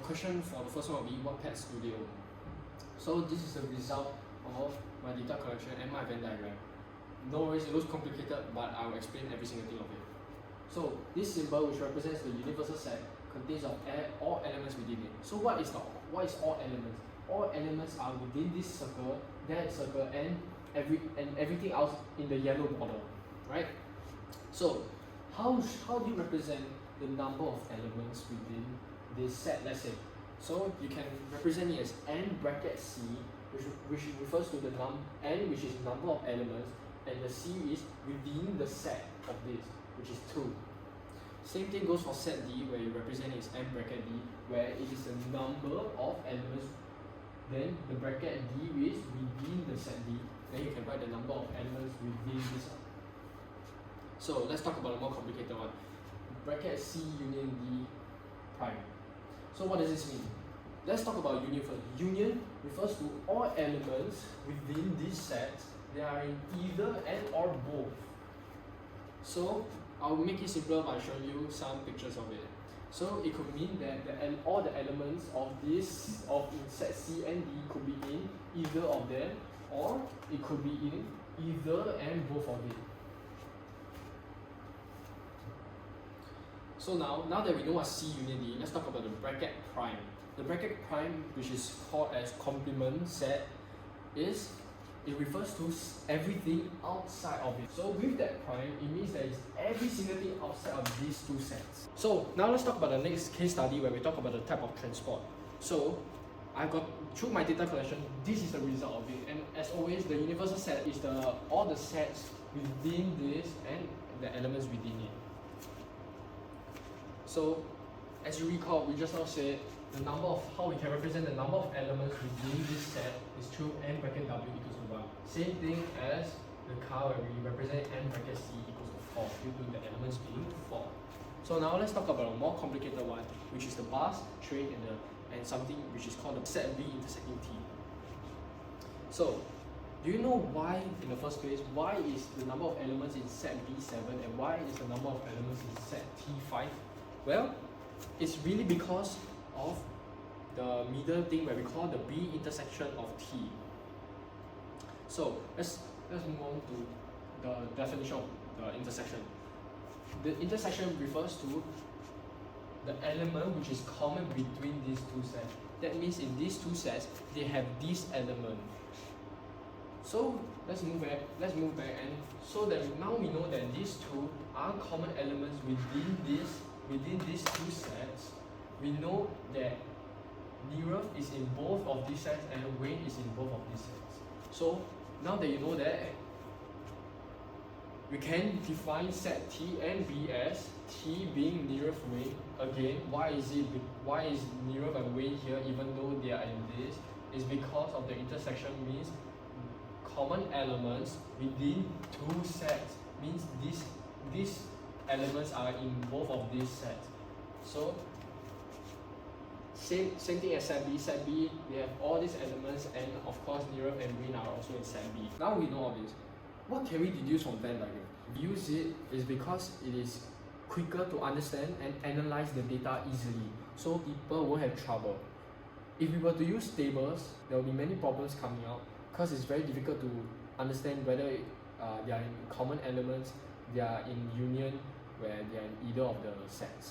question for the first one will be, what pets do they own? So this is the result of my data collection and my Venn diagram. No worries, it looks complicated, but I will explain every single thing of it. So this symbol, which represents the universal set, contains of all elements within it. So what is all elements? All elements are within this circle, that circle, and everything else in the yellow border, right? So how do you represent the number of elements within this set? Let's say, so you can represent it as n bracket c, which refers to the n, which is number of elements, and the c is within the set of this, which is 2. Same thing goes for set D, where you represent it as n bracket d, where it is the number of elements, then the bracket d is within the set D, then you can write the number of elements within this one. So let's talk about a more complicated one. Bracket C union D prime. So what does this mean? Let's talk about union first. Union refers to all elements within this set that are in either and or both. So I'll make it simpler by showing you some pictures of it. So it could mean that all the elements of in set C and D could be in either of them, or it could be in either and both of it. So now that we know what C union D, let's talk about the bracket prime. The bracket prime, which is called as complement set, it refers to everything outside of it. So with that prime, it means that it's every single thing outside of these two sets. So now let's talk about the next case study where we talk about the type of transport. So I got through my data collection, this is the result of it. And as always, the universal set is all the sets within this and the elements within it. So as you recall, we just now said the number of how we can represent the number of elements within this set is 2 n bracket w equals to 1. Same thing as the car where we represent n bracket c equals to 4 due to the elements being 4. So now let's talk about a more complicated one, which is the bus, train, and something which is called the set B intersecting T. So do you know why in the first place, why is the number of elements in set B7 and why is the number of elements in set T5? Well, it's really because of the middle thing where we call the B intersection of T. So let's move on to the definition of the intersection. The intersection refers to the element which is common between these two sets. That means in these two sets, they have this element. So let's move back, and so that now we know that these two are common elements within these two sets. We know that Nirav is in both of these sets and Wayne is in both of these sets. So now that you know that, we can define set T and B as T being Nirav Wayne. Again, why is Nirav and Wayne here even though they are in this? Is because of the intersection means common elements within two sets. Means these elements are in both of these sets. So same thing as set B. Set B, they have all these elements, and of course Nirav and Wayne are also in set B. Now we know all this. What can we deduce from Venn diagram? Use it is because it is quicker to understand and analyze the data easily, so people won't have trouble. If we were to use tables, there will be many problems coming out because it's very difficult to understand whether they are in common elements, they are in union, where they are in either of the sets.